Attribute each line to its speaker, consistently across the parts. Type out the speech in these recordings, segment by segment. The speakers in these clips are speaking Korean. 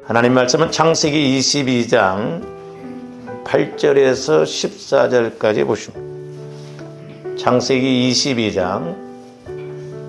Speaker 1: 하나님 말씀은 창세기 22장 8절에서 14절까지 보십니다. 창세기 22장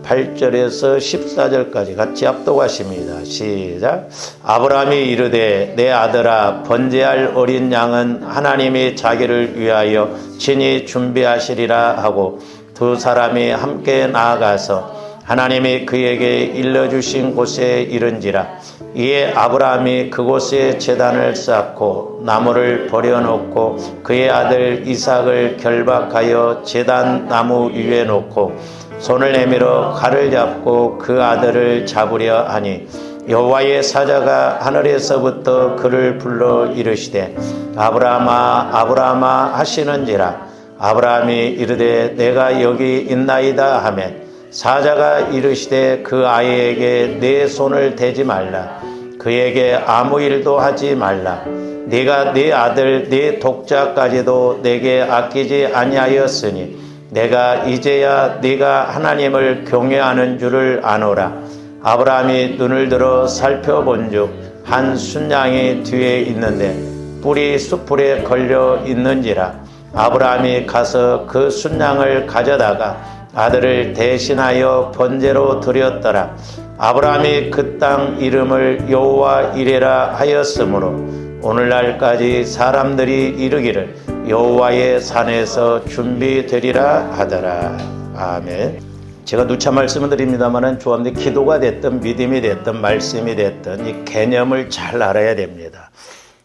Speaker 1: 8절에서 14절까지 같이 합독하십니다. 시작. 아브라함이 이르되 내 아들아 번제할 어린 양은 하나님이 자기를 위하여 친히 준비하시리라 하고 두 사람이 함께 나아가서 하나님이 그에게 일러주신 곳에 이른지라. 이에 아브라함이 그곳에 제단을 쌓고 나무를 버려놓고 그의 아들 이삭을 결박하여 제단 나무 위에 놓고 손을 내밀어 칼을 잡고 그 아들을 잡으려 하니 여호와의 사자가 하늘에서부터 그를 불러 이르시되 아브라함아 아브라함아 하시는지라. 아브라함이 이르되 내가 여기 있나이다 하매 사자가 이르시되 그 아이에게 내 손을 대지 말라. 그에게 아무 일도 하지 말라. 네가 네 아들 네 독자까지도 내게 아끼지 아니하였으니 내가 이제야 네가 하나님을 경외하는 줄을 아노라. 아브라함이 눈을 들어 살펴본즉 한 순양이 뒤에 있는데 뿔이 숯불에 걸려 있는지라. 아브라함이 가서 그 순양을 가져다가 아들을 대신하여 번제로 드렸더라. 아브라함이 그 땅 이름을 여호와 이레라 하였으므로 오늘날까지 사람들이 이르기를 여호와의 산에서 준비되리라 하더라. 아멘. 제가 누차 말씀을 드립니다만 조합대 기도가 됐든 믿음이 됐든 말씀이 됐든 이 개념을 잘 알아야 됩니다.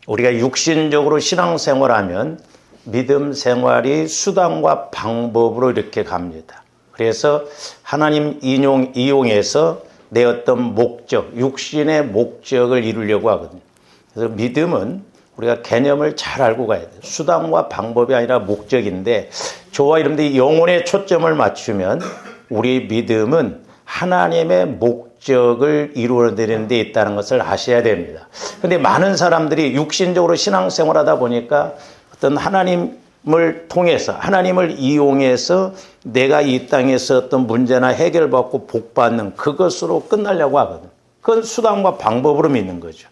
Speaker 1: 우리가 육신적으로 신앙생활하면 믿음 생활이 수단과 방법으로 이렇게 갑니다. 그래서 하나님 이용해서 내 어떤 목적, 육신의 목적을 이루려고 하거든요. 그래서 믿음은 우리가 개념을 잘 알고 가야 돼요. 수단과 방법이 아니라 목적인데 저와 여러분들이 영혼에 초점을 맞추면 우리 믿음은 하나님의 목적을 이루어내는 데 있다는 것을 아셔야 됩니다. 그런데 많은 사람들이 육신적으로 신앙생활하다 보니까 어떤 하나님을 통해서 하나님을 이용해서 내가 이 땅에서 어떤 문제나 해결받고 복받는 그것으로 끝나려고 하거든. 그건 수단과 방법으로 믿는 거죠.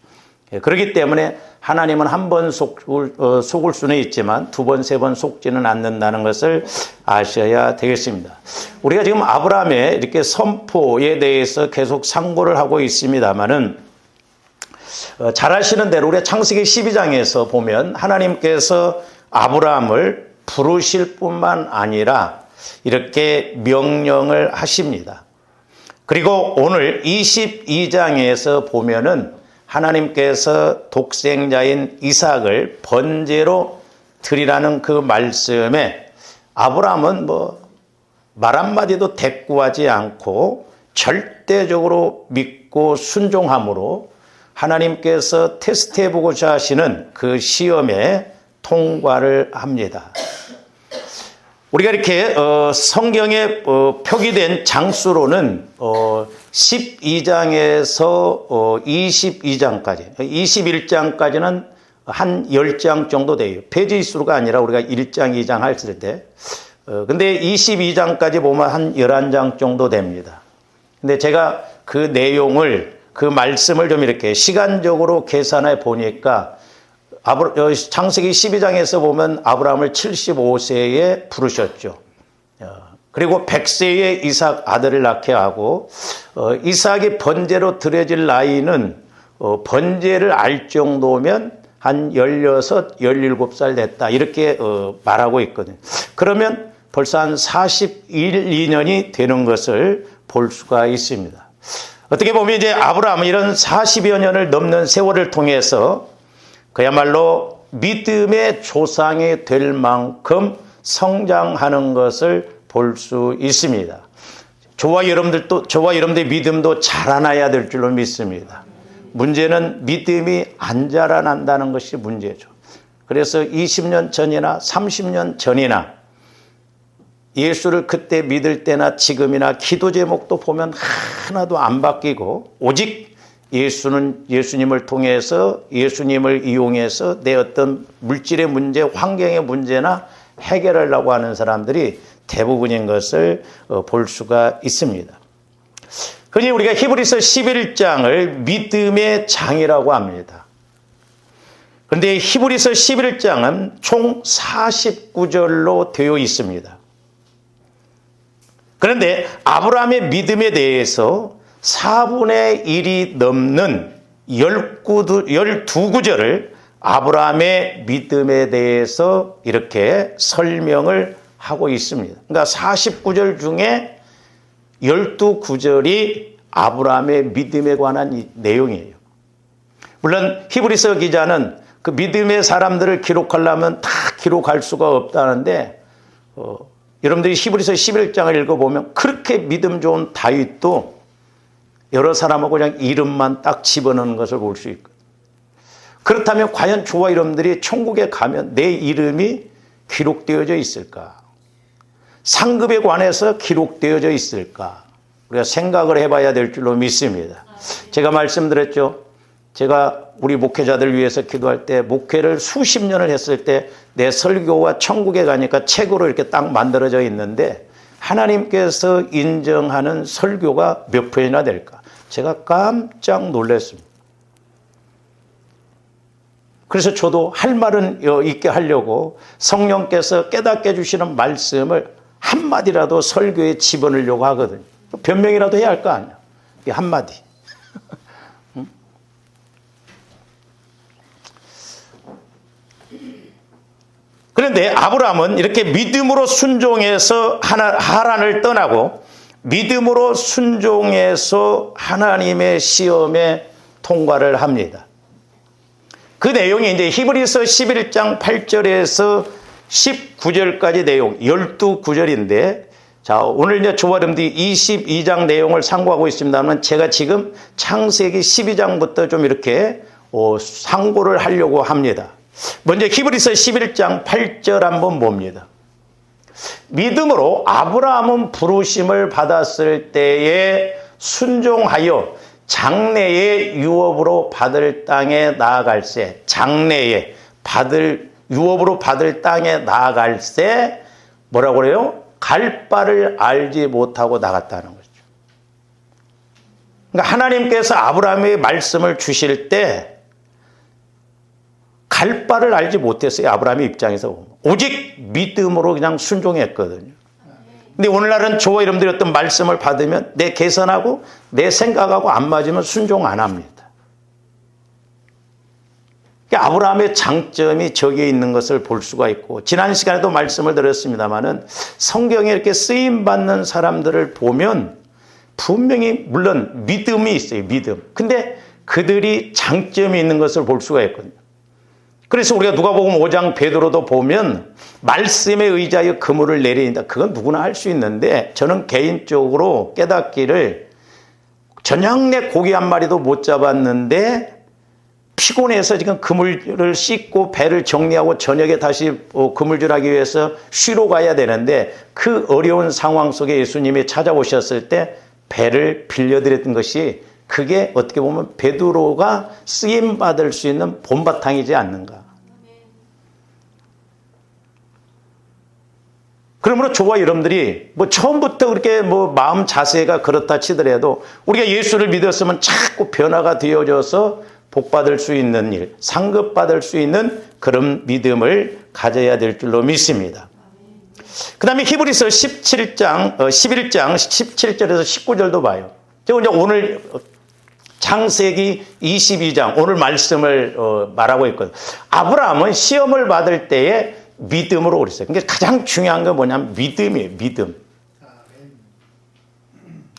Speaker 1: 그렇기 때문에 하나님은 한 번 속을 수는 있지만 두 번, 세 번 속지는 않는다는 것을 아셔야 되겠습니다. 우리가 지금 아브라함의 이렇게 선포에 대해서 계속 상고를 하고 있습니다만은 잘 아시는 대로 우리가 창세기 12장에서 보면 하나님께서 아브라함을 부르실 뿐만 아니라 이렇게 명령을 하십니다. 그리고 오늘 22장에서 보면은 하나님께서 독생자인 이삭을 번제로 드리라는 그 말씀에 아브라함은 말 한마디도 대꾸하지 않고 절대적으로 믿고 순종함으로 하나님께서 테스트해보고자 하시는 그 시험에 통과를 합니다. 우리가 이렇게 성경에 표기된 장수로는 12장에서 22장까지 21장까지는 한 10장 정도 돼요. 페이지 수가 아니라 우리가 1장, 2장 할 때 근데 22장까지 보면 한 11장 정도 됩니다. 근데 제가 그 내용을 그 말씀을 좀 이렇게 시간적으로 계산해 보니까 창세기 12장에서 보면 아브라함을 75세에 부르셨죠. 그리고 100세에 이삭 아들을 낳게 하고 이삭이 번제로 드려질 나이는 번제를 알 정도면 한 16, 17살 됐다 이렇게 말하고 있거든요. 그러면 벌써 한 41, 2년이 되는 것을 볼 수가 있습니다. 어떻게 보면 이제 아브라함은 이런 40여 년을 넘는 세월을 통해서 그야말로 믿음의 조상이 될 만큼 성장하는 것을 볼 수 있습니다. 저와 여러분들의 믿음도 자라나야 될 줄로 믿습니다. 문제는 믿음이 안 자라난다는 것이 문제죠. 그래서 20년 전이나 30년 전이나 예수를 그때 믿을 때나 지금이나 기도 제목도 보면 하나도 안 바뀌고 오직 예수님을 통해서 예수님을 이용해서 내 어떤 물질의 문제, 환경의 문제나 해결하려고 하는 사람들이 대부분인 것을 볼 수가 있습니다. 그러니 우리가 히브리서 11장을 믿음의 장이라고 합니다. 그런데 히브리서 11장은 총 49절로 되어 있습니다. 그런데 아브라함의 믿음에 대해서 4분의 1이 넘는 12구절을 아브라함의 믿음에 대해서 이렇게 설명을 하고 있습니다. 그러니까 49절 중에 12구절이 아브라함의 믿음에 관한 내용이에요. 물론 히브리서 기자는 그 믿음의 사람들을 기록하려면 다 기록할 수가 없다는데 여러분들이 히브리서 11장을 읽어보면 그렇게 믿음 좋은 다윗도 여러 사람하고 그냥 이름만 딱 집어넣는 것을 볼 수 있거든요. 그렇다면 과연 저와 여러분들이 천국에 가면 내 이름이 기록되어져 있을까? 상급에 관해서 기록되어져 있을까? 우리가 생각을 해봐야 될 줄로 믿습니다. 제가 말씀드렸죠. 제가 우리 목회자들 위해서 기도할 때 목회를 수십 년을 했을 때 내 설교가 천국에 가니까 책으로 이렇게 딱 만들어져 있는데 하나님께서 인정하는 설교가 몇 편이나 될까? 제가 깜짝 놀랐습니다. 그래서 저도 할 말은 있게 하려고 성령께서 깨닫게 해주시는 말씀을 한마디라도 설교에 집어넣으려고 하거든요. 변명이라도 해야 할 거 아니야. 이 한마디. 그런데 아브라함은 이렇게 믿음으로 순종해서 하란을 떠나고 믿음으로 순종해서 하나님의 시험에 통과를 합니다. 그 내용이 이제 히브리서 11장 8절에서 19절까지 내용, 12구절인데, 자, 오늘 이제 저와 여러분들이 22장 내용을 상고하고 있습니다만, 제가 지금 창세기 12장부터 좀 이렇게 상고를 하려고 합니다. 먼저 히브리서 11장 8절 한번 봅니다. 믿음으로 아브라함은 부르심을 받았을 때에 순종하여 장래의 유업으로 받을 땅에 나아갈새, 장래에 유업으로 받을 땅에 나아갈새 뭐라고 그래요? 갈 바를 알지 못하고 나갔다는 거죠. 그러니까 하나님께서 아브라함의 말씀을 주실 때 갈 바를 알지 못했어요. 아브라함의 입장에서 보면. 오직 믿음으로 그냥 순종했거든요. 근데 오늘날은 저와 여러분들이 어떤 말씀을 받으면 내 계산하고 내 생각하고 안 맞으면 순종 안 합니다. 그러니까 아브라함의 장점이 저기에 있는 것을 볼 수가 있고, 지난 시간에도 말씀을 드렸습니다마는 성경에 이렇게 쓰임받는 사람들을 보면 분명히 물론 믿음이 있어요. 믿음. 근데 그들이 장점이 있는 것을 볼 수가 있거든요. 그래서 우리가 누가복음 5장 베드로도 보면 말씀에 의지하여 그물을 내린다. 그건 누구나 할 수 있는데 저는 개인적으로 깨닫기를 저녁 내 고기 한 마리도 못 잡았는데 피곤해서 지금 그물을 씻고 배를 정리하고 저녁에 다시 그물질하기 위해서 쉬러 가야 되는데 그 어려운 상황 속에 예수님이 찾아오셨을 때 배를 빌려드렸던 것이 그게 어떻게 보면 베드로가 쓰임받을 수 있는 본바탕이지 않는가. 그러므로 저와 여러분들이 처음부터 그렇게 마음 자세가 그렇다 치더라도 우리가 예수를 믿었으면 자꾸 변화가 되어져서 복받을 수 있는 일, 상급받을 수 있는 그런 믿음을 가져야 될 줄로 믿습니다. 그 다음에 히브리서 11장 17절에서 19절도 봐요. 제가 이제 오늘 창세기 22장 오늘 말씀을 말하고 있거든요. 아브라함은 시험을 받을 때에 믿음으로 그랬어요. 그러니까 가장 중요한 건 뭐냐면 믿음이에요. 믿음.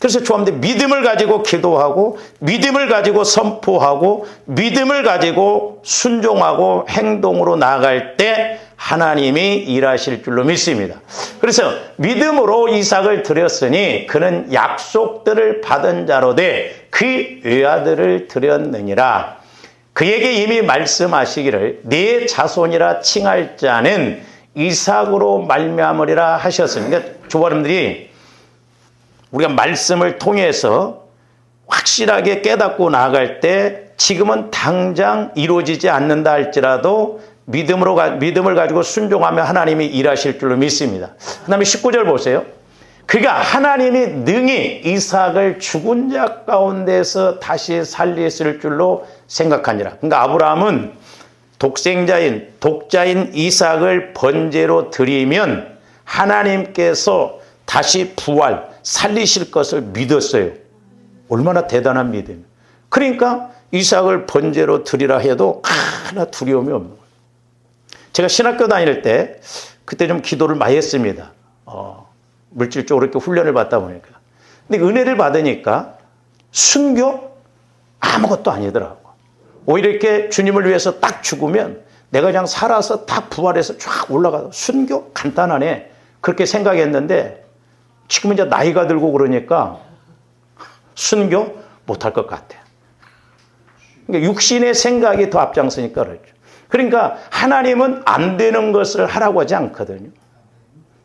Speaker 1: 그래서 좋아하는데 믿음을 가지고 기도하고 믿음을 가지고 선포하고 믿음을 가지고 순종하고 행동으로 나아갈 때 하나님이 일하실 줄로 믿습니다. 그래서 믿음으로 이삭을 드렸으니 그는 약속들을 받은 자로 돼 그 외아들을 드렸느니라. 그에게 이미 말씀하시기를 네 자손이라 칭할 자는 이삭으로 말미암으리라 하셨습니다. 그러니까 조바님들이 우리가 말씀을 통해서 확실하게 깨닫고 나아갈 때 지금은 당장 이루어지지 않는다 할지라도 믿음을 가지고 순종하며 하나님이 일하실 줄로 믿습니다. 그 다음에 19절 보세요. 그러니까 하나님이 능히 이삭을 죽은 자 가운데서 다시 살리실 줄로 생각하니라. 그러니까 아브라함은 독자인 이삭을 번제로 드리면 하나님께서 다시 살리실 것을 믿었어요. 얼마나 대단한 믿음이에요. 그러니까 이삭을 번제로 드리라 해도 하나 두려움이 없는 거예요. 제가 신학교 다닐 때 그때 좀 기도를 많이 했습니다. 물질적으로 이렇게 훈련을 받다 보니까. 근데 은혜를 받으니까 순교 아무것도 아니더라고. 오히려 이렇게 주님을 위해서 딱 죽으면 내가 그냥 살아서 딱 부활해서 쫙 올라가서 순교 간단하네. 그렇게 생각했는데 지금 이제 나이가 들고 그러니까 순교 못할 것 같아. 그러니까 육신의 생각이 더 앞장서니까 그렇죠. 그러니까 하나님은 안 되는 것을 하라고 하지 않거든요.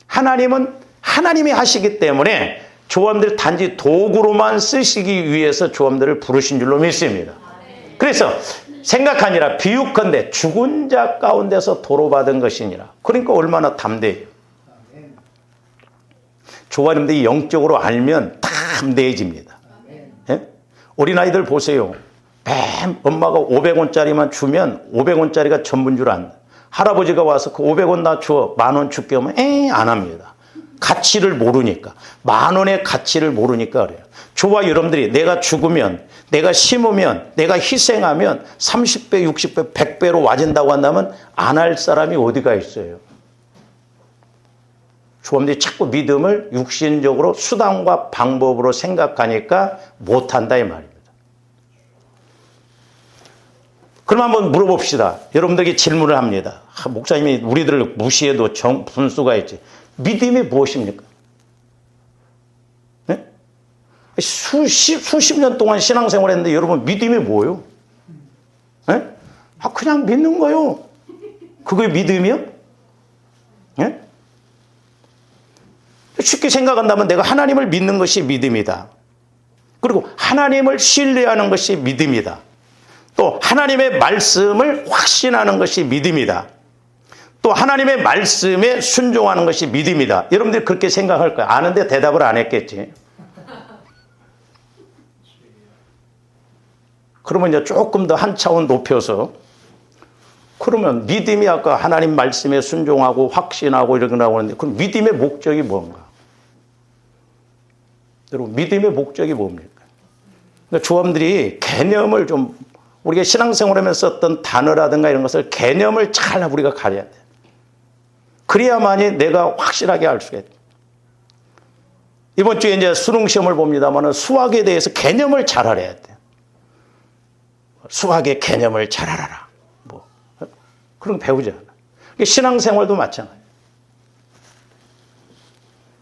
Speaker 1: 하나님은 하나님이 하시기 때문에 조함들을 단지 도구로만 쓰시기 위해서 조함들을 부르신 줄로 믿습니다. 그래서 생각하니라 비유컨대 죽은 자 가운데서 도로받은 것이니라. 그러니까 얼마나 담대해요. 조함들이 영적으로 알면 담대해집니다. 예? 어린아이들 보세요. 엄마가 500원짜리만 주면 500원짜리가 전부인 줄 안다. 할아버지가 와서 그 500원 나 줘. 10,000원 줄게 하면 안 합니다. 가치를 모르니까. 10,000원의 가치를 모르니까 그래요. 저와 여러분들이 내가 죽으면, 내가 심으면, 내가 희생하면 30배, 60배, 100배로 와진다고 한다면 안 할 사람이 어디가 있어요. 조함들이 자꾸 믿음을 육신적으로 수단과 방법으로 생각하니까 못한다 이 말입니다. 그럼 한번 물어봅시다. 여러분들에게 질문을 합니다. 목사님이 우리들을 무시해도 분수가 있지. 믿음이 무엇입니까? 네? 수십 년 동안 신앙생활 했는데 여러분 믿음이 뭐예요? 네? 그냥 믿는 거요. 그게 믿음이요? 네? 쉽게 생각한다면 내가 하나님을 믿는 것이 믿음이다. 그리고 하나님을 신뢰하는 것이 믿음이다. 또 하나님의 말씀을 확신하는 것이 믿음이다. 또 하나님의 말씀에 순종하는 것이 믿음이다. 여러분들이 그렇게 생각할 거야. 아는데 대답을 안 했겠지. 그러면 이제 조금 더 한 차원 높여서 그러면 믿음이 아까 하나님 말씀에 순종하고 확신하고 이러라고 하는데 그럼 믿음의 목적이 뭔가? 여러분 믿음의 목적이 뭡니까? 그러니까 조함들이 개념을 좀 우리가 신앙생활 하면서 썼던 단어라든가 이런 것을 개념을 잘 우리가 가려야 돼. 그래야만이 내가 확실하게 알 수가 있다. 이번 주에 이제 수능 시험을 봅니다만 수학에 대해서 개념을 잘 알아야 돼. 수학의 개념을 잘 알아라. 그런 거 배우잖아. 신앙생활도 마찬가지예요.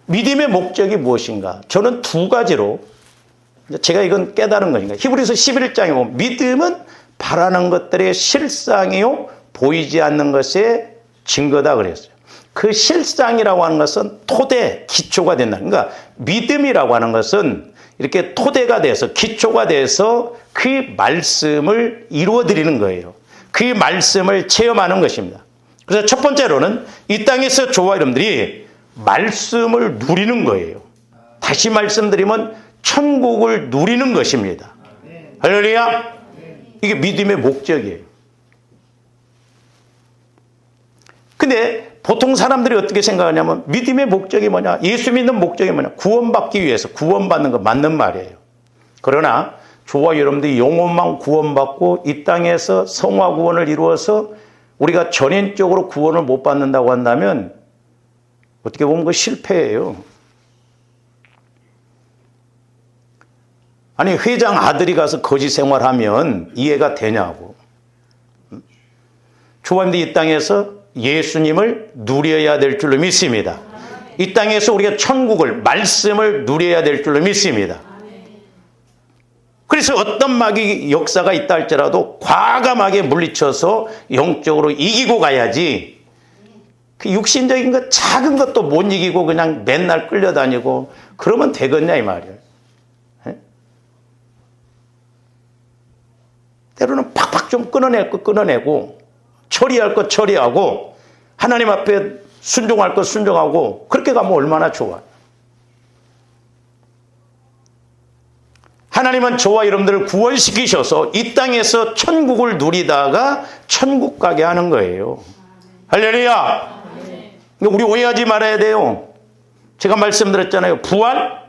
Speaker 1: 믿음의 목적이 무엇인가? 저는 두 가지로 제가 이건 깨달은 거니까. 히브리서 11장에 보면 믿음은 바라는 것들의 실상이요 보이지 않는 것의 증거다 그랬어요. 그 실상이라고 하는 것은 토대, 기초가 된다. 그러니까 믿음이라고 하는 것은 이렇게 토대가 돼서 기초가 돼서 그 말씀을 이루어드리는 거예요. 그 말씀을 체험하는 것입니다. 그래서 첫 번째로는 이 땅에서 저와 여러분들이 말씀을 누리는 거예요. 다시 말씀드리면 천국을 누리는 것입니다. 할렐루야. 이게 믿음의 목적이에요. 근데 보통 사람들이 어떻게 생각하냐면 믿음의 목적이 뭐냐? 예수 믿는 목적이 뭐냐? 구원받기 위해서 구원받는 거 맞는 말이에요. 그러나 저와 여러분들이 영혼만 구원받고 이 땅에서 성화 구원을 이루어서 우리가 전인적으로 구원을 못 받는다고 한다면 어떻게 보면 그 실패예요. 아니 회장 아들이 가서 거지 생활하면 이해가 되냐고. 조함들이 이 땅에서 예수님을 누려야 될 줄로 믿습니다. 이 땅에서 우리가 천국을 말씀을 누려야 될 줄로 믿습니다. 그래서 어떤 마귀 역사가 있다 할지라도 과감하게 물리쳐서 영적으로 이기고 가야지 그 육신적인 것 작은 것도 못 이기고 그냥 맨날 끌려다니고 그러면 되겠냐 이 말이에요. 때로는 팍팍 좀 끊어낼 거 끊어내고 처리할 거 처리하고 하나님 앞에 순종할 거 순종하고 그렇게 가면 얼마나 좋아요. 하나님은 저와 여러분들을 구원시키셔서 이 땅에서 천국을 누리다가 천국 가게 하는 거예요. 할렐루야. 우리 오해하지 말아야 돼요. 제가 말씀드렸잖아요. 부활?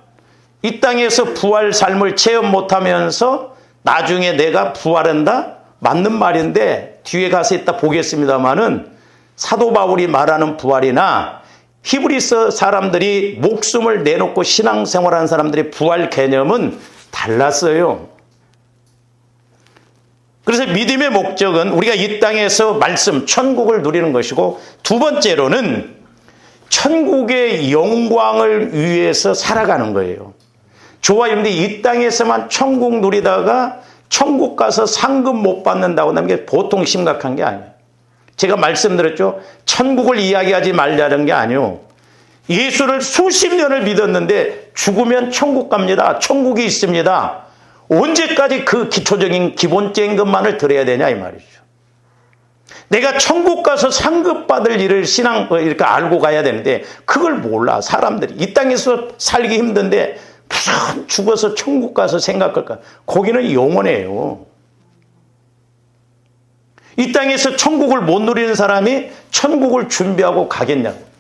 Speaker 1: 이 땅에서 부활 삶을 체험 못하면서 나중에 내가 부활한다? 맞는 말인데 뒤에 가서 이따 보겠습니다마는 사도 바울이 말하는 부활이나 히브리서 사람들이 목숨을 내놓고 신앙생활하는 사람들의 부활 개념은 달랐어요. 그래서 믿음의 목적은 우리가 이 땅에서 말씀, 천국을 누리는 것이고, 두 번째로는 천국의 영광을 위해서 살아가는 거예요. 저와 여러분들이 이 땅에서만 천국 누리다가 천국 가서 상급 못 받는다고 하는 게 보통 심각한 게 아니에요. 제가 말씀드렸죠. 천국을 이야기하지 말자는 게 아니에요. 예수를 수십 년을 믿었는데 죽으면 천국 갑니다. 천국이 있습니다. 언제까지 그 기초적인 기본적인 것만을 들어야 되냐 이 말이죠. 내가 천국 가서 상급 받을 일을 이렇게 알고 가야 되는데 그걸 몰라. 사람들이 이 땅에서 살기 힘든데 무슨 죽어서 천국 가서 생각할까? 거기는 영원해요. 이 땅에서 천국을 못 누리는 사람이 천국을 준비하고 가겠냐고.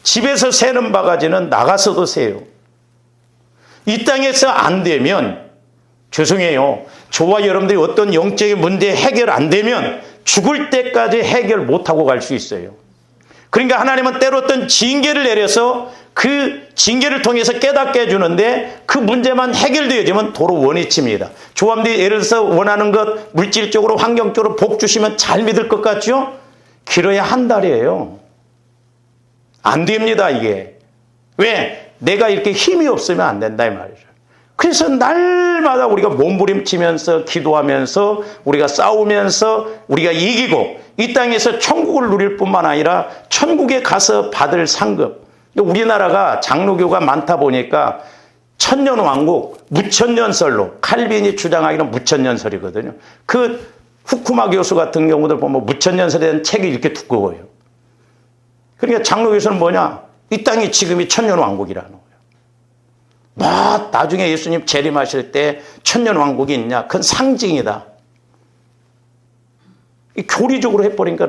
Speaker 1: 집에서 새는 바가지는 나가서도 새요. 이 땅에서 안 되면 죄송해요. 저와 여러분들이 어떤 영적인 문제 해결 안 되면 죽을 때까지 해결 못하고 갈 수 있어요. 그러니까 하나님은 때로 어떤 징계를 내려서 그 징계를 통해서 깨닫게 해주는데 그 문제만 해결되어지면 도로 원위치입니다. 조합들이 예를 들어서 원하는 것 물질적으로 환경적으로 복 주시면 잘 믿을 것 같죠? 길어야 한 달이에요. 안 됩니다 이게. 왜? 내가 이렇게 힘이 없으면 안 된다 이 말이죠. 그래서 날마다 우리가 몸부림치면서 기도하면서 우리가 싸우면서 우리가 이기고 이 땅에서 천국을 누릴 뿐만 아니라 천국에 가서 받을 상급. 우리나라가 장로교가 많다 보니까 천년왕국 무천년설로 칼빈이 주장하기는 무천년설이거든요. 그 후쿠마 교수 같은 경우들 보면 무천년설에 대한 책이 이렇게 두꺼워요. 그러니까 장로교수는 뭐냐? 이 땅이 지금이 천년왕국이라는 거예요. 뭐 나중에 예수님 재림하실 때 천년왕국이 있냐? 그건 상징이다. 교리적으로 해버리니까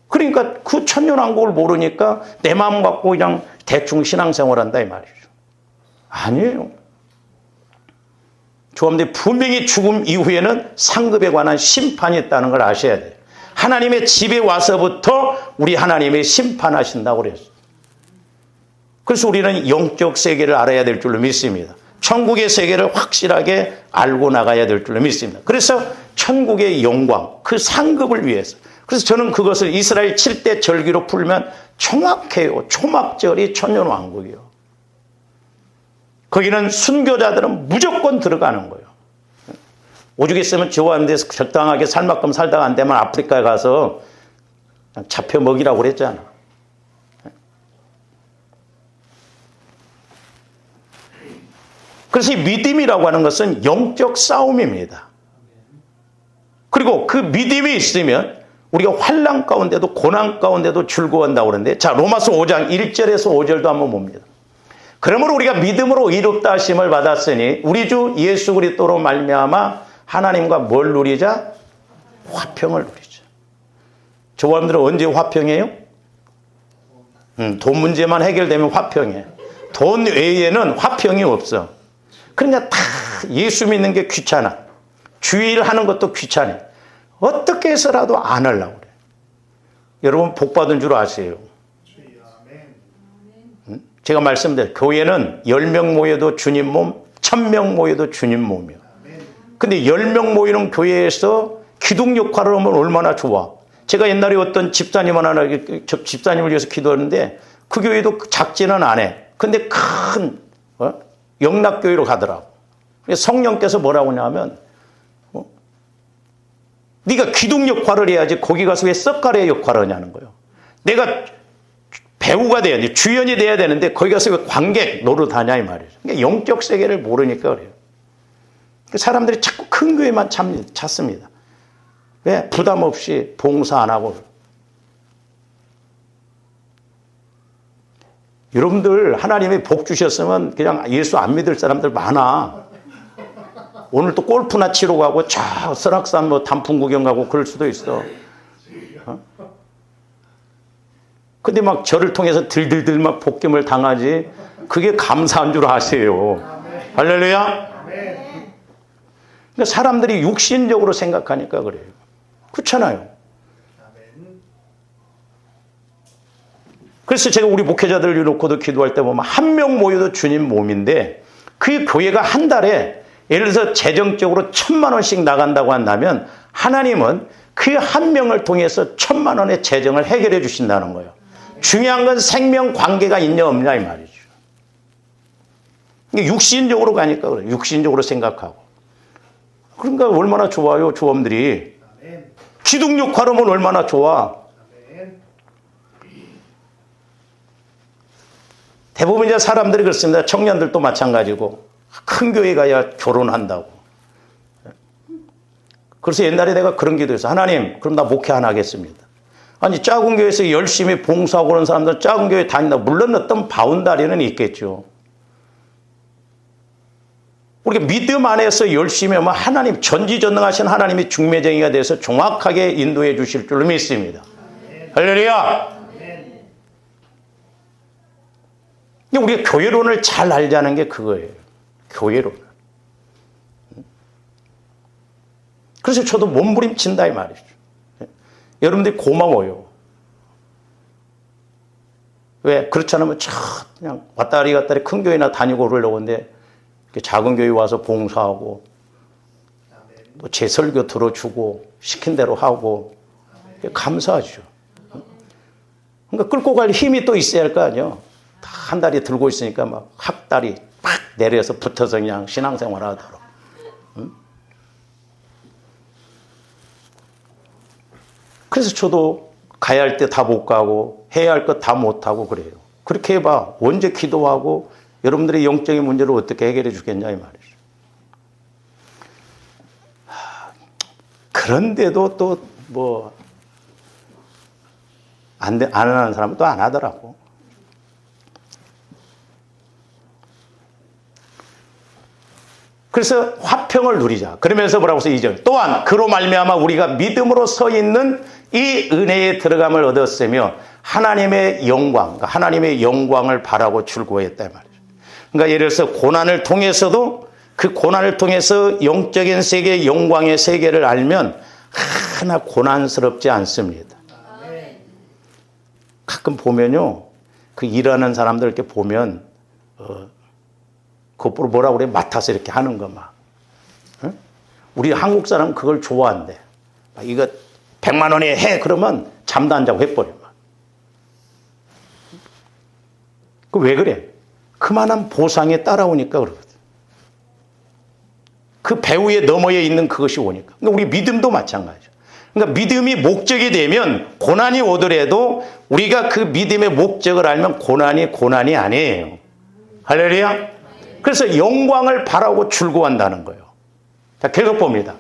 Speaker 1: 그러니까 그 천년왕국을 모르니까 내 마음 갖고 그냥 대충 신앙생활한다 이 말이죠. 아니에요. 조합들 분명히 죽음 이후에는 상급에 관한 심판이 있다는 걸 아셔야 돼요. 하나님의 집에 와서부터 우리 하나님의 심판하신다고 그랬어요. 그래서 우리는 영적 세계를 알아야 될 줄로 믿습니다. 천국의 세계를 확실하게 알고 나가야 될 줄로 믿습니다. 그래서 천국의 영광, 그 상급을 위해서. 그래서 저는 그것을 이스라엘 7대 절기로 풀면 정확해요. 초막절이 천년왕국이요. 거기는 순교자들은 무조건 들어가는 거예요. 오죽 있으면 저와 데서 적당하게 살 만큼 살다가 안 되면 아프리카에 가서 잡혀 먹이라고 그랬잖아. 그래서 이 믿음이라고 하는 것은 영적 싸움입니다. 그리고 그 믿음이 있으면 우리가 환난 가운데도 고난 가운데도 즐거워한다고 그러는데, 자, 로마서 5장 1절에서 5절도 한번 봅니다. 그러므로 우리가 믿음으로 의롭다 하심을 받았으니 우리 주 예수 그리스도로 말미암아 하나님과 뭘 누리자? 화평을 누리자. 저와 여러분들은 언제 화평해요? 돈 문제만 해결되면 화평해. 돈 외에는 화평이 없어. 그러니까 다 예수 믿는 게 귀찮아. 주일 하는 것도 귀찮아. 어떻게 해서라도 안 하려고 그래. 여러분 복 받은 줄 아세요? 제가 말씀드려요. 교회는 10명 모여도 주님 몸, 1000명 모여도 주님 몸이요. 근데 10명 모이는 교회에서 기둥 역할을 하면 얼마나 좋아. 제가 옛날에 어떤 집사님을 위해서 기도했는데 그 교회도 작지는 않아. 근데 큰 영락교회로 가더라고. 성령께서 뭐라고 하냐면 네가 기둥 역할을 해야지 거기 가서 왜 썩가래 역할을 하냐는 거예요. 내가 배우가 돼야 돼. 주연이 돼야 되는데 거기 가서 왜 관객 노릇하냐 이 말이에요. 그러니까 영적 세계를 모르니까 그래요. 사람들이 자꾸 큰 교회만 찾습니다. 왜? 부담 없이 봉사 안 하고. 여러분들 하나님이 복 주셨으면 그냥 예수 안 믿을 사람들 많아. 오늘 또 골프나 치러 가고 저 설악산 뭐 단풍 구경 가고 그럴 수도 있어. 근데 막 저를 통해서 들들들 막 복gem을 당하지 그게 감사한 줄 아세요. 할렐루야. 그러니까 사람들이 육신적으로 생각하니까 그래요. 그렇잖아요. 그래서 제가 우리 목회자들 놓고도 기도할 때 보면 한 명 모여도 주님 몸인데 그 교회가 한 달에 예를 들어서 재정적으로 1,000만 원씩 나간다고 한다면 하나님은 그 한 명을 통해서 1,000만 원의 재정을 해결해 주신다는 거예요. 중요한 건 생명 관계가 있냐 없냐 이 말이죠. 육신적으로 가니까 그래요. 육신적으로 생각하고. 그러니까 얼마나 좋아요, 조엄들이. 기둥육화로면 얼마나 좋아. 대부분 이제 사람들이 그렇습니다. 청년들도 마찬가지고. 큰 교회 가야 결혼한다고. 그래서 옛날에 내가 그런 기도했어. 하나님, 그럼 나 목회 안 하겠습니다. 아니, 작은 교회에서 열심히 봉사하고 그런 사람들 작은 교회 다닌다. 물론 어떤 바운다리는 있겠죠. 우리가 믿음 안에서 열심히 하면 하나님, 전지전능하신 하나님이 중매쟁이가 돼서 정확하게 인도해 주실 줄로 믿습니다. 할렐루야! 우리가 교회론을 잘 알자는 게 그거예요. 교회론. 그래서 저도 몸부림친다 이 말이죠. 여러분들이 고마워요. 왜? 그렇지 않으면 그냥 왔다리 갔다리 큰 교회나 다니고 그러려고 하는데 작은 교회 와서 봉사하고 또 제 설교 들어주고 시킨 대로 하고 감사하죠. 그러니까 끌고 갈 힘이 또 있어야 할 거 아니에요. 다 한 다리 들고 있으니까 막 학다리 팍 내려서 붙어서 그냥 신앙생활 하도록. 그래서 저도 가야 할 때 다 못 가고 해야 할 것 다 못하고 그래요. 그렇게 해봐. 언제 기도하고 여러분들의 영적인 문제를 어떻게 해결해 주겠냐 이 말이죠. 그런데도 또 뭐 안 하는 사람은 또 안 하더라고. 그래서 화평을 누리자. 그러면서 뭐라고 해서 2절. 또한 그로 말미암아 우리가 믿음으로 서 있는 이 은혜에 들어감을 얻었으며 하나님의 영광, 그러니까 하나님의 영광을 바라고 출구했다 말이죠. 그러니까 예를 들어서 고난을 통해서도 그 고난을 통해서 영적인 세계, 영광의 세계를 알면 하나 고난스럽지 않습니다. 가끔 보면요, 그 일하는 사람들 이렇게 보면 그것으로 뭐라고 그래? 맡아서 이렇게 하는 거 막. 응? 우리 한국 사람은 그걸 좋아한대. 이거 100만 원에 해 그러면 잠도 안 자고 해버려. 그 왜 그래? 그만한 보상에 따라오니까 그러거든. 그 배후에 너머에 있는 그것이 오니까. 그러니까 우리 믿음도 마찬가지죠. 그러니까 믿음이 목적이 되면 고난이 오더라도 우리가 그 믿음의 목적을 알면 고난이 아니에요. 할렐루야. 그래서 영광을 바라고 출구한다는 거예요. 자, 계속 봅니다.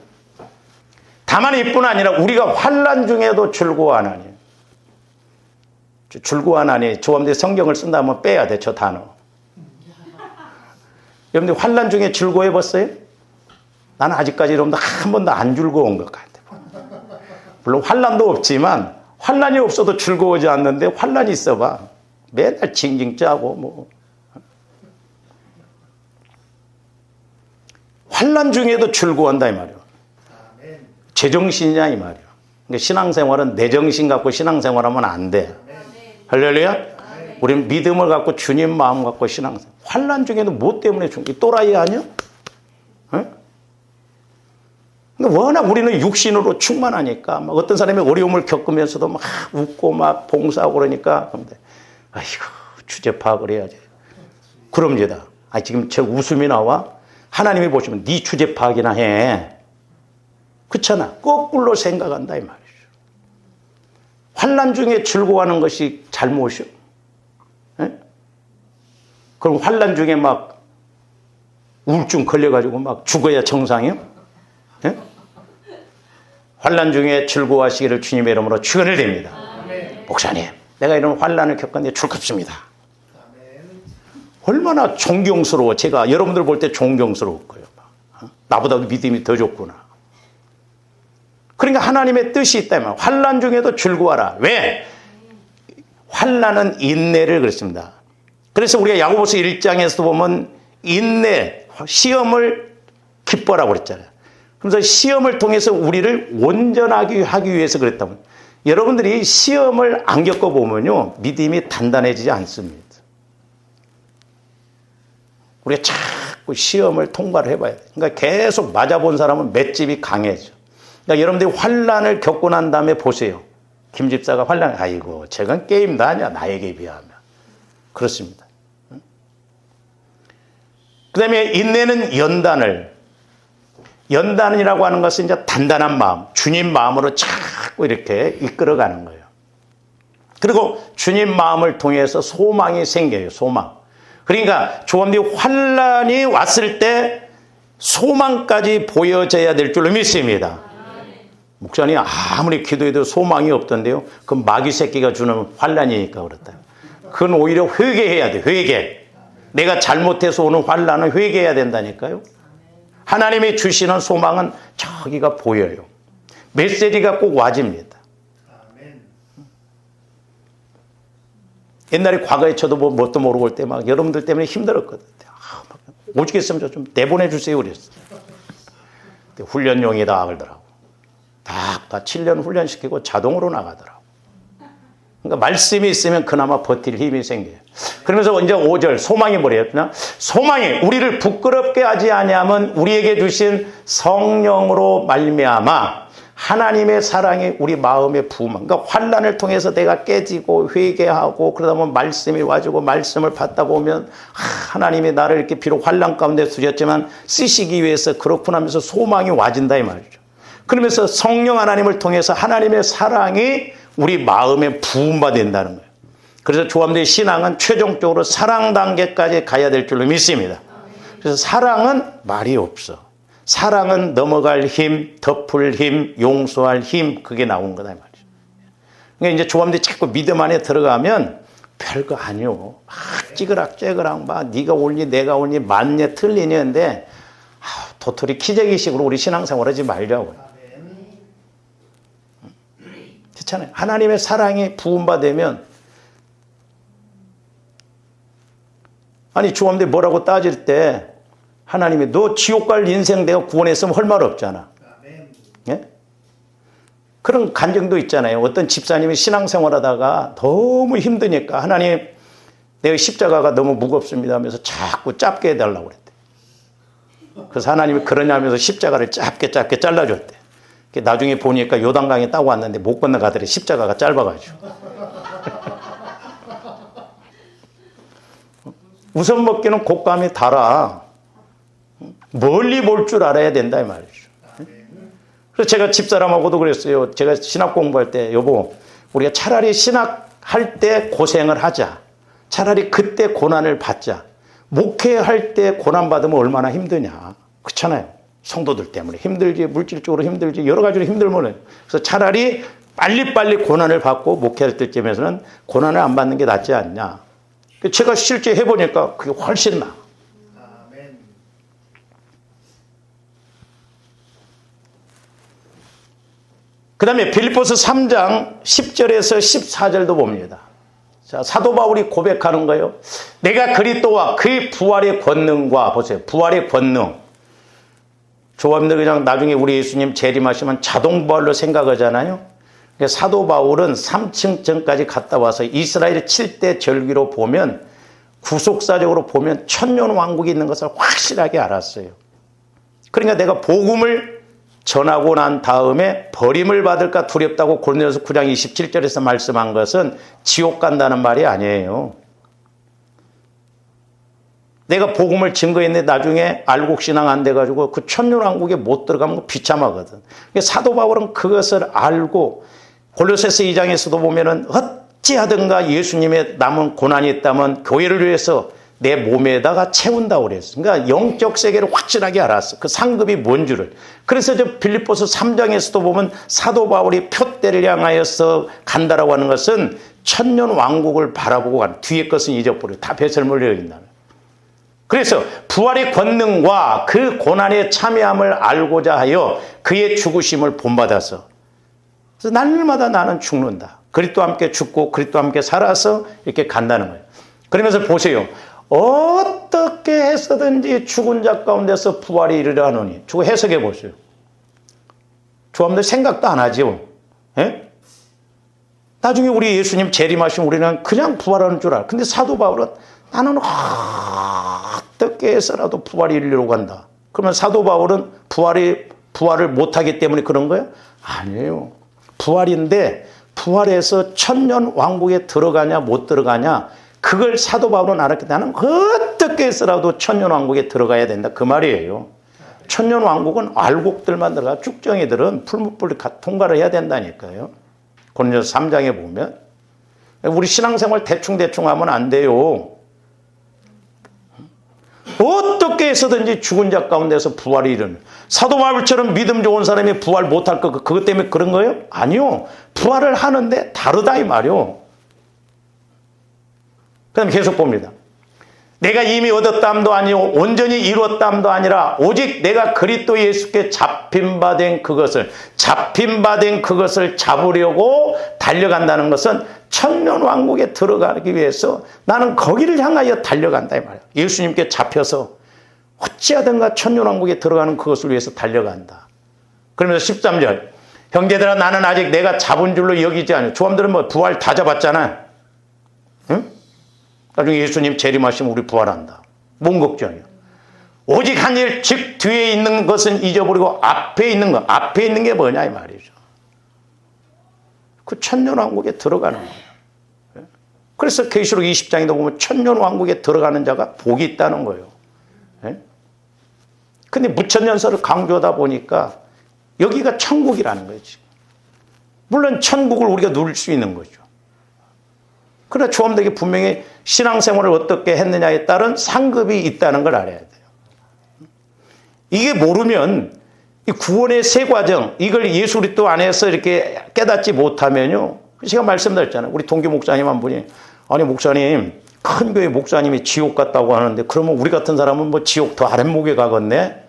Speaker 1: 다만 이뿐 아니라 우리가 환난 중에도 출구하나니. 출구하나니 조금더 성경을 쓴다면 빼야 돼, 저 단어. 여러분들 환난 중에 즐거워해 봤어요? 나는 아직까지 여러분들 한 번도 안 즐거운 것 같아요. 물론 환난도 없지만 환난이 없어도 즐거워하지 않는데 환난이 있어봐. 맨날 징징 짜고 뭐. 환난 중에도 즐거워한다 이 말이에요. 제정신이냐 이 말이에요. 그러니까 신앙생활은 내 정신 갖고 신앙생활하면 안 돼. 할렐루야. 우리는 믿음을 갖고 주님 마음 갖고 신앙생활. 환난 중에도 뭐 때문에 이 또라이 아니야? 그러니까 워낙 우리는 육신으로 충만하니까 막 어떤 사람이 어려움을 겪으면서도 막 웃고 막 봉사하고 그러니까 아이고 주제 파악을 해야지. 그럼 이제다. 지금 제 웃음이 나와? 하나님이 보시면 네 주제 파악이나 해. 그렇잖아. 거꾸로 생각한다 이 말이죠. 환난 중에 즐거워하는 것이 잘못이요. 에? 그럼 환난 중에 막 우울증 걸려가지고 막 죽어야 정상이요? 에? 환난 중에 즐거워하시기를 주님의 이름으로 축원을 드립니다. 목사님, 내가 이런 환난을 겪었는데 즐겁습니다. 얼마나 존경스러워. 제가 여러분들 볼 때 존경스러울 거예요. 나보다도 믿음이 더 좋구나. 그러니까 하나님의 뜻이 있다면 환난 중에도 즐거워하라. 왜? 환난은 인내를 그랬습니다. 그래서 우리가 야고보서 1장에서 보면 인내, 시험을 기뻐라고 그랬잖아요. 그래서 시험을 통해서 우리를 온전하게 하기 위해서 그랬다면, 여러분들이 시험을 안 겪어보면요 믿음이 단단해지지 않습니다. 우리가 자꾸 시험을 통과를 해봐야 돼요. 그러니까 계속 맞아본 사람은 맷집이 강해져. 그러니까 여러분들이 환난을 겪고 난 다음에 보세요. 김 집사가 환난, 아이고 저건 게임도 아니야 나에게 비하면. 그렇습니다. 그 다음에 인내는 연단이라고 하는 것은 이제 단단한 마음, 주님 마음으로 자꾸 이렇게 이끌어가는 거예요. 그리고 주님 마음을 통해서 소망이 생겨요. 소망. 그러니까 조원들이 환난이 왔을 때 소망까지 보여져야 될 줄로 믿습니다. 목사님 아무리 기도해도 소망이 없던데요. 그건 마귀 새끼가 주는 환난이니까 그렇다. 그건 오히려 회개해야 돼. 회개. 내가 잘못해서 오는 환난은 회개해야 된다니까요. 하나님이 주시는 소망은 저기가 보여요. 메시지가 꼭 와집니다. 옛날에 과거에 저도 뭐 뭣도 모르고 올 때 막 여러분들 때문에 힘들었거든요. 오죽했으면 좀 내보내주세요 그랬어요. 훈련용이다 그러더라고. 다 7년 훈련시키고 자동으로 나가더라고. 그러니까 말씀이 있으면 그나마 버틸 힘이 생겨요. 그러면서 이제 5절 소망이 뭐래요? 소망이 우리를 부끄럽게 하지 아니하면 우리에게 주신 성령으로 말미암아 하나님의 사랑이 우리 마음에 부음한. 그러니까 환난을 통해서 내가 깨지고 회개하고 그러다 보면 말씀이 와주고 말씀을 받다 보면 하나님이 나를 이렇게 비록 환난 가운데 두셨지만 쓰시기 위해서 그렇구나 하면서 소망이 와진다 이 말이죠. 그러면서 성령 하나님을 통해서 하나님의 사랑이 우리 마음에 부음받는다는 거예요. 그래서 조합대의 신앙은 최종적으로 사랑 단계까지 가야 될 줄로 믿습니다. 그래서 사랑은 말이 없어. 사랑은 넘어갈 힘, 덮을 힘, 용서할 힘, 그게 나온 거다 이 말이죠. 그러니까 이제 조합대의 자꾸 믿음 안에 들어가면 별거 아니요. 막 찌그락찌그락 막 네가 옳니 내가 옳니 맞냐 틀리냐인데 도토리 키재기식으로 우리 신앙생활 하지 말자고요. 그렇잖아요. 하나님의 사랑이 부음받으면 아니 주함대 뭐라고 따질 때 하나님이 너 지옥 갈 인생 내가 구원했으면 할 말 없잖아. 예? 그런 간증도 있잖아요. 어떤 집사님이 신앙생활하다가 너무 힘드니까 하나님 내 십자가가 너무 무겁습니다 하면서 자꾸 짧게 해달라고 그랬대. 그래서 하나님이 그러냐면서 십자가를 짧게 잘라줬대. 나중에 보니까 요단강에 따고 왔는데 못 건너가더래. 십자가가 짧아가지고. 우선 먹기는 곶감이 달아. 멀리 볼 줄 알아야 된다 이 말이죠. 그래서 제가 집사람하고도 그랬어요. 제가 신학 공부할 때 여보 우리가 차라리 신학할 때 고생을 하자. 차라리 그때 고난을 받자. 목회할 때 고난 받으면 얼마나 힘드냐. 그렇잖아요. 성도들 때문에 힘들지, 물질적으로 힘들지, 여러 가지로 힘들면. 그래서 차라리 빨리빨리 고난을 받고 목회할 때쯤에서는 고난을 안 받는 게 낫지 않냐. 제가 실제 해보니까 그게 훨씬 나아. 그 다음에 빌립보서 3장 10절에서 14절도 봅니다. 자, 사도 바울이 고백하는 거예요. 내가 그리스도와 그의 부활의 권능과, 보세요. 부활의 권능. 조합들 그냥 나중에 우리 예수님 재림하시면 자동 부활로 생각하잖아요. 사도 바울은 3층전까지 갔다 와서 이스라엘 7대 절기로 보면 구속사적으로 보면 천년 왕국이 있는 것을 확실하게 알았어요. 그러니까 내가 복음을 전하고 난 다음에 버림을 받을까 두렵다고 고린도전서 9장 27절에서 말씀한 것은 지옥 간다는 말이 아니에요. 내가 복음을 증거했는데 나중에 알곡신앙 안 돼가지고 그 천년왕국에 못 들어가면 비참하거든. 사도 바울은 그것을 알고 골로새서 2장에서도 보면은 어찌하든가 예수님의 남은 고난이 있다면 교회를 위해서 내 몸에다가 채운다고 그랬어. 그러니까 영적 세계를 확실하게 알았어. 그 상급이 뭔 줄을. 그래서 저 빌립보서 3장에서도 보면 사도 바울이 표대를 향하여서 간다라고 하는 것은 천년 왕국을 바라보고 가는 뒤에 것은 잊어버려. 다 배설물이 여긴다는. 그래서 부활의 권능과 그 고난의 참여함을 알고자 하여 그의 죽으심을 본받아서 그래서 날마다 나는 죽는다. 그리스도와 함께 죽고 그리스도와 함께 살아서 이렇게 간다는 거예요. 그러면서 보세요. 어떻게 해서든지 죽은 자 가운데서 부활이 이르려 하노니. 저거 해석해 보세요. 조합들 생각도 안 하죠. 예? 나중에 우리 예수님 재림하시면 우리는 그냥 부활하는 줄 알아. 근데 사도 바울은 나는 어떻게 해서라도 부활이 이르려고 한다. 그러면 사도 바울은 부활을 못하기 때문에 그런 거예요? 아니에요. 부활인데 부활해서 천년 왕국에 들어가냐 못 들어가냐 그걸 사도 바울은 알았기 때문에 나는 어떻게 해서라도 천년 왕국에 들어가야 된다. 그 말이에요. 천년 왕국은 알곡들만 들어가 쭉정이들은 풀무불 통과를 해야 된다니까요. 고린도서 3장에 보면 우리 신앙생활 대충 하면 안 돼요. 어떻게 해서든지 죽은 자 가운데서 부활이 이르는 사도 바울처럼 믿음 좋은 사람이 부활 못할 거 그것 때문에 그런 거예요? 아니요. 부활을 하는데 다르다 이 말이요. 그다음 계속 봅니다. 내가 이미 얻었담도 아니요 온전히 이루었담도 아니라 오직 내가 그리스도 예수께 잡힌 바 된 그것을 잡으려고 달려간다는 것은 천년 왕국에 들어가기 위해서 나는 거기를 향하여 달려간다 이 말이에요. 예수님께 잡혀서 어찌하든가 천년 왕국에 들어가는 그것을 위해서 달려간다. 그러면서 13절 형제들아 나는 아직 내가 잡은 줄로 여기지 않아요. 조함들은 뭐 부활 다 잡았잖아요. 응? 나중에 예수님 재림하시면 우리 부활한다. 뭔 걱정이야. 오직 한 일, 즉 뒤에 있는 것은 잊어버리고 앞에 있는 것. 앞에 있는 게 뭐냐 이 말이죠. 그 천년왕국에 들어가는 거예요. 그래서 계시록 20장에도 보면 천년왕국에 들어가는 자가 복이 있다는 거예요. 근데 무천년설을 강조하다 보니까 여기가 천국이라는 거지. 물론 천국을 우리가 누릴 수 있는 거죠. 그러나 조함되게 분명히 신앙생활을 어떻게 했느냐에 따른 상급이 있다는 걸 알아야 돼요. 이게 모르면 이 구원의 세 과정, 이걸 예수 그리스도 안에서 이렇게 깨닫지 못하면요. 제가 말씀드렸잖아요. 우리 동교 목사님 한 분이 아니 목사님 큰 교회 목사님이 지옥 갔다고 하는데 그러면 우리 같은 사람은 뭐 지옥 더 아랫목에 가겠네?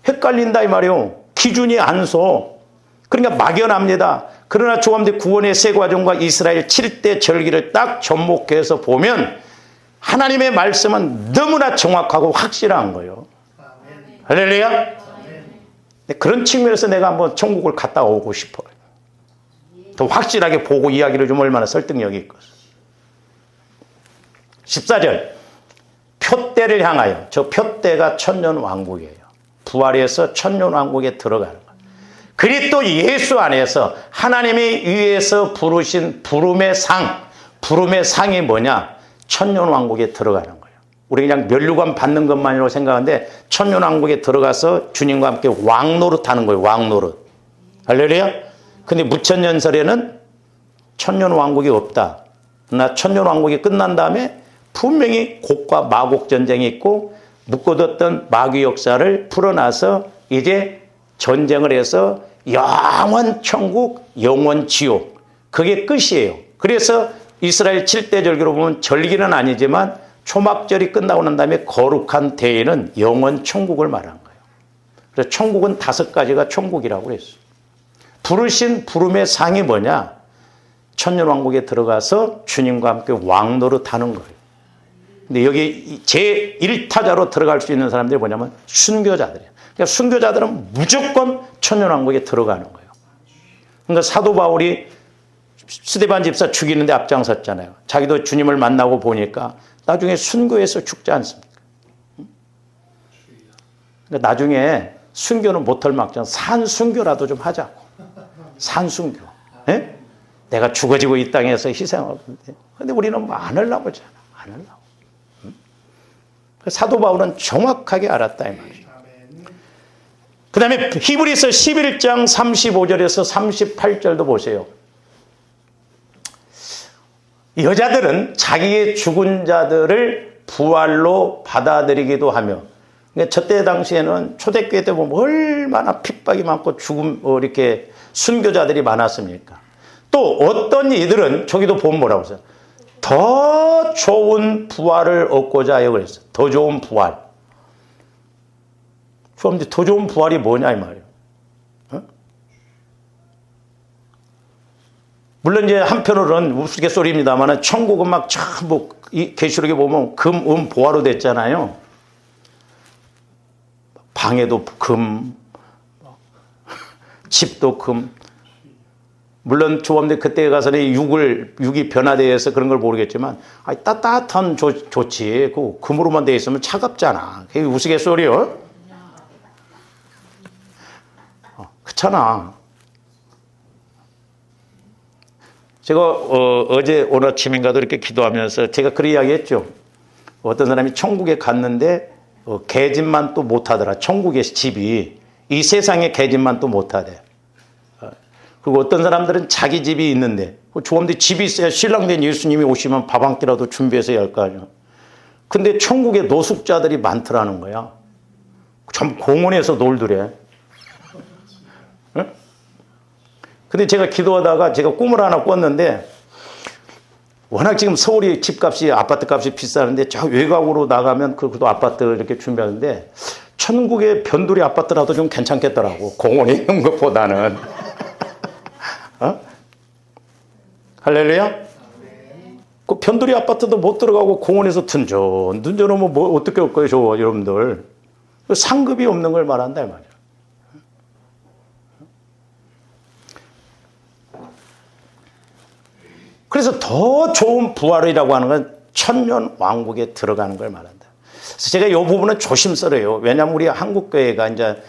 Speaker 1: 헷갈린다 이 말이에요. 기준이 안 서. 그러니까 막연합니다. 그러나 조함대 구원의 세 과정과 이스라엘 7대 절기를 딱 접목해서 보면 하나님의 말씀은 너무나 정확하고 확실한 거예요. 할렐루야. 그런 측면에서 내가 한번 천국을 갔다 오고 싶어요. 더 확실하게 보고 이야기를 좀 얼마나 설득력이 있겠어요. 14절 표대를 향하여 저 표대가 천년왕국이에요. 부활해서 천년왕국에 들어가는 거예요. 그리스도 예수 안에서 하나님이 위에서 부르신 부름의 상이 뭐냐? 천년왕국에 들어가는 거예요. 우리 그냥 면류관 받는 것만으로 생각하는데 천년왕국에 들어가서 주님과 함께 왕노릇 하는 거예요. 왕노릇. 할렐루야. 근데 무천년설에는 천년왕국이 없다. 그러나 천년왕국이 끝난 다음에 분명히 곡과 마곡 전쟁이 있고 묶어뒀던 마귀 역사를 풀어놔서 이제 전쟁을 해서 영원 천국, 영원 지옥. 그게 끝이에요. 그래서 이스라엘 7대 절기로 보면 절기는 아니지만 초막절이 끝나고 난 다음에 거룩한 대회는 영원 천국을 말한 거예요. 그래서 천국은 5가지가 천국이라고 그랬어요. 부르신 부름의 상이 뭐냐? 천년왕국에 들어가서 주님과 함께 왕노릇 하는 거예요. 근데 여기 제1타자로 들어갈 수 있는 사람들이 뭐냐면 순교자들이에요. 그러니까 순교자들은 무조건 천년왕국에 들어가는 거예요. 그러니까 사도 바울이 스데반 집사 죽이는데 앞장섰잖아요. 자기도 주님을 만나고 보니까 나중에 순교해서 죽지 않습니까? 그러니까 나중에 순교는 못할 막상 산순교라도 좀 하자고. 산순교. 네? 내가 죽어지고 이 땅에서 희생하고. 근데 우리는 뭐 안 하려고 하잖아. 안 하려고. 사도 바울은 정확하게 알았다 이 말이죠. 그 다음에 히브리서 11장 35절에서 38절도 보세요. 여자들은 자기의 죽은 자들을 부활로 받아들이기도 하며, 그러니까 저때 당시에는 초대교회 때 보면 얼마나 핍박이 많고 이렇게 순교자들이 많았습니까? 또 어떤 이들은 저기도 보면 뭐라고 써요? 더 좋은 부활을 얻고자 하여 그랬어요. 더 좋은 부활. 주님들 더 좋은 부활이 뭐냐 이 말이에요. 어? 물론 이제 한편으로는 우스갯소리입니다만 천국은 막 전부 이 계시록에 보면 금, 은, 보화로 됐잖아요. 방에도 금, 집도 금. 물론 조범대 그때 가서는 육이 변화되어서 그런 걸 모르겠지만, 따뜻한 좋지. 그 금으로만 되어 있으면 차갑잖아. 그게 우스갯소리요. 그렇잖아. 제가 어제 오늘 아침인가도 이렇게 기도하면서 제가 그런 이야기 했죠. 어떤 사람이 천국에 갔는데 계집만 또 못하더라. 천국의 집이. 이 세상의 계집만 또 못하대. 그리고 어떤 사람들은 자기 집이 있는데 조범대 집이 있어야 신랑된 예수님이 오시면 밥 한 끼라도 준비해서 할 거 아니야. 근데 천국에 노숙자들이 많더라는 거야. 참 공원에서 놀더래. 응? 근데 제가 기도하다가 제가 꿈을 하나 꿨는데 워낙 지금 서울이 집값이 아파트값이 비싸는데 저 외곽으로 나가면 그것도 아파트 이렇게 준비하는데 천국의 변두리 아파트라도 좀 괜찮겠더라고. 공원에 있는 것보다는. 어? 할렐루야? 그 변두리 아파트도 못 들어가고 공원에서 둔전하면 뭐 어떻게 할 거예요, 저 여러분들. 상급이 없는 걸 말한다, 이 말이야. 그래서 더 좋은 부활이라고 하는 건 천년 왕국에 들어가는 걸 말한다. 그래서 제가 이 부분은 조심스러워요. 왜냐하면 우리 한국교회가 이제,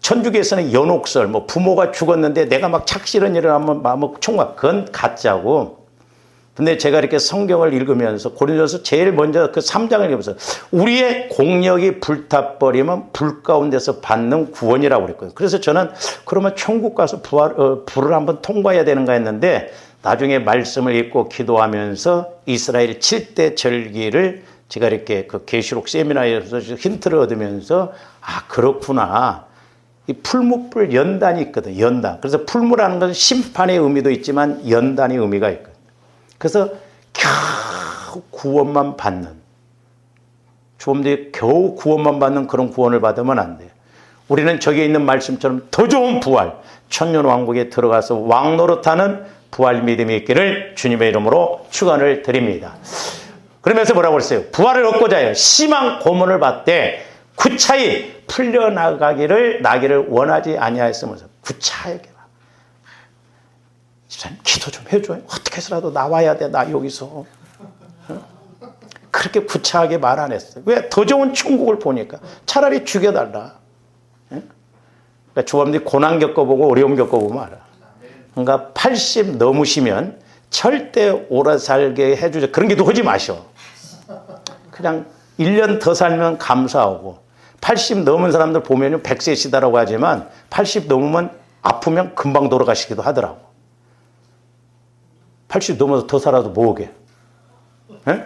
Speaker 1: 천주교에서는 연옥설, 뭐 부모가 죽었는데 내가 막 착실한 일을 하면 마음을 총각, 그건 가짜고. 근데 제가 이렇게 성경을 읽으면서 고린도서 제일 먼저 그 3장을 읽으면서 우리의 공력이 불타버리면 불 가운데서 받는 구원이라고 그랬거든요. 그래서 저는 그러면 천국 가서 불을 한번 통과해야 되는가 했는데 나중에 말씀을 읽고 기도하면서 이스라엘 7대 절기를 제가 이렇게 그 계시록 세미나에서 힌트를 얻으면서 그렇구나. 이 풀무불 연단이 있거든, 연단. 그래서 풀무라는 것은 심판의 의미도 있지만 연단의 의미가 있거든. 그래서 겨우 구원만 받는, 주님들이 겨우 구원만 받는 그런 구원을 받으면 안 돼. 우리는 저기에 있는 말씀처럼 더 좋은 부활, 천년 왕국에 들어가서 왕노릇하는 부활 믿음이 있기를 주님의 이름으로 축원을 드립니다. 그러면서 뭐라고 그랬어요? 부활을 얻고자 해요. 심한 고문을 받되 구차히 풀려나기를 원하지 아니하였으면서 구차하게 집사님 기도 좀 해줘요. 어떻게 해서라도 나와야 돼. 나 여기서. 그렇게 구차하게 말 안 했어요. 왜? 더 좋은 천국을 보니까 차라리 죽여달라. 그러니까 주범들이 고난 겪어보고 어려움 겪어보면 알아. 그러니까 80 넘으시면 절대 오래 살게 해주자. 그런 기도 하지 마셔. 그냥 1년 더 살면 감사하고 80 넘은 사람들 보면 100세시다라고 하지만 80 넘으면 아프면 금방 돌아가시기도 하더라고. 80 넘어서 더 살아도 뭐게? 에?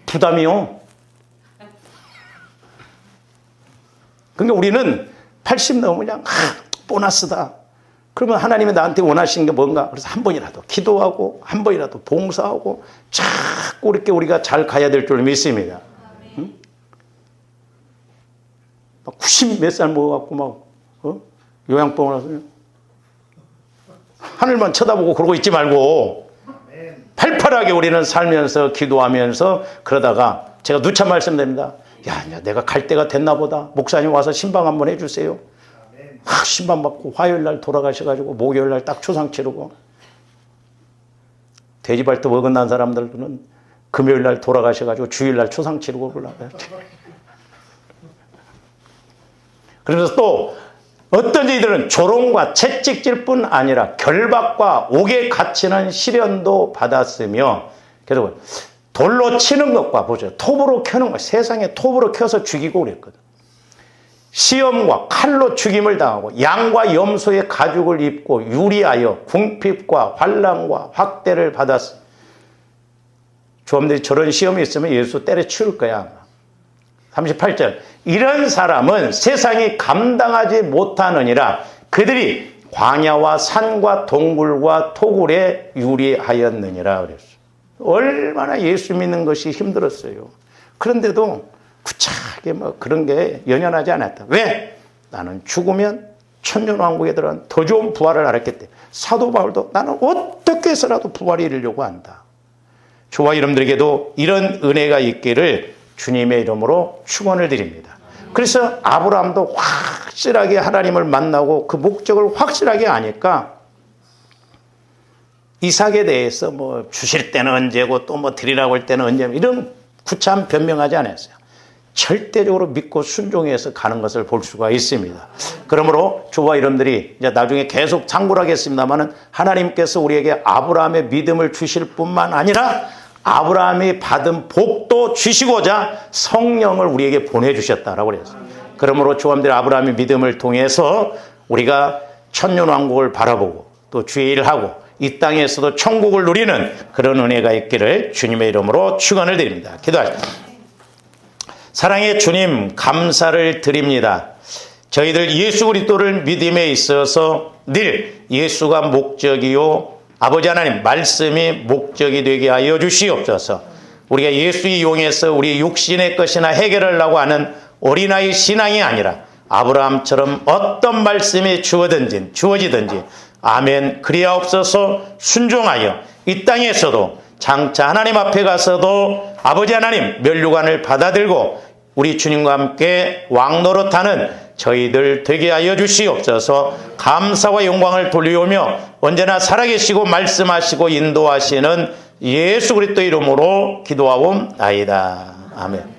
Speaker 1: 부담이요. 그러니까 우리는 80 넘으면 그냥 보너스다. 그러면 하나님이 나한테 원하시는 게 뭔가? 그래서 한 번이라도 기도하고 한 번이라도 봉사하고 자꾸 이렇게 우리가 잘 가야 될 줄 믿습니다. 응? 90 몇 살 먹어갖고 요양병원 와서 하늘만 쳐다보고 그러고 있지 말고 팔팔하게 우리는 살면서 기도하면서 그러다가 제가 누차 말씀드립니다. 야, 내가 갈 때가 됐나 보다. 목사님 와서 신방 한번 해주세요. 신방 받고 화요일 날 돌아가셔가지고 목요일 날 딱 초상 치르고 돼지발톱 어긋난 사람들은 금요일 날 돌아가셔가지고 주일 날 초상 치르고 그러려고요. 그러면서 또 어떤 이들은 조롱과 채찍질 뿐 아니라 결박과 옥에 갇히는 시련도 받았으며 그래서 돌로 치는 것과 보죠. 톱으로 켜는 것. 세상에 톱으로 켜서 죽이고 그랬거든. 시험과 칼로 죽임을 당하고 양과 염소의 가죽을 입고 유리하여 궁핍과 환난과 확대를 받았어. 조험들이 저런 시험이 있으면 예수 때려치울 거야. 38절 이런 사람은 세상이 감당하지 못하느니라 그들이 광야와 산과 동굴과 토굴에 유리하였느니라 그랬어요. 얼마나 예수 믿는 것이 힘들었어요. 그런데도 구차하게 뭐 그런 게 연연하지 않았다. 왜? 나는 죽으면 천년왕국에 들어간 더 좋은 부활을 알았기 때문에. 사도 바울도 나는 어떻게 해서라도 부활에 이르려고 한다. 저와 여러분들에게도 이런 은혜가 있기를 주님의 이름으로 축원을 드립니다. 그래서 아브라함도 확실하게 하나님을 만나고 그 목적을 확실하게 아니까 이삭에 대해서 뭐 주실 때는 언제고 또 뭐 드리라고 할 때는 언제, 이런 구차한 변명하지 않았어요. 절대적으로 믿고 순종해서 가는 것을 볼 수가 있습니다. 그러므로 저와 여러분들이 이제 나중에 계속 참고를 하겠습니다만은 하나님께서 우리에게 아브라함의 믿음을 주실 뿐만 아니라 아브라함이 받은 복도 주시고자 성령을 우리에게 보내주셨다라고 그랬어요. 그러므로 저와 여러분들이 아브라함의 믿음을 통해서 우리가 천년왕국을 바라보고 또 주의 일을 하고 이 땅에서도 천국을 누리는 그런 은혜가 있기를 주님의 이름으로 축원을 드립니다. 기도하십시다. 사랑의 주님, 감사를 드립니다. 저희들 예수 그리스도를 믿음에 있어서 늘 예수가 목적이요 아버지 하나님 말씀이 목적이 되게 하여 주시옵소서. 우리가 예수 이용해서 우리 육신의 것이나 해결하려고 하는 어린아이 신앙이 아니라 아브라함처럼 어떤 말씀이 주어지든지 아멘 그리하옵소서. 순종하여 이 땅에서도 장차 하나님 앞에 가서도 아버지 하나님 면류관을 받아들고 우리 주님과 함께 왕노릇하는 저희들 되게 하여 주시옵소서. 감사와 영광을 돌리오며 언제나 살아계시고 말씀하시고 인도하시는 예수 그리스도 이름으로 기도하옵나이다. 아멘.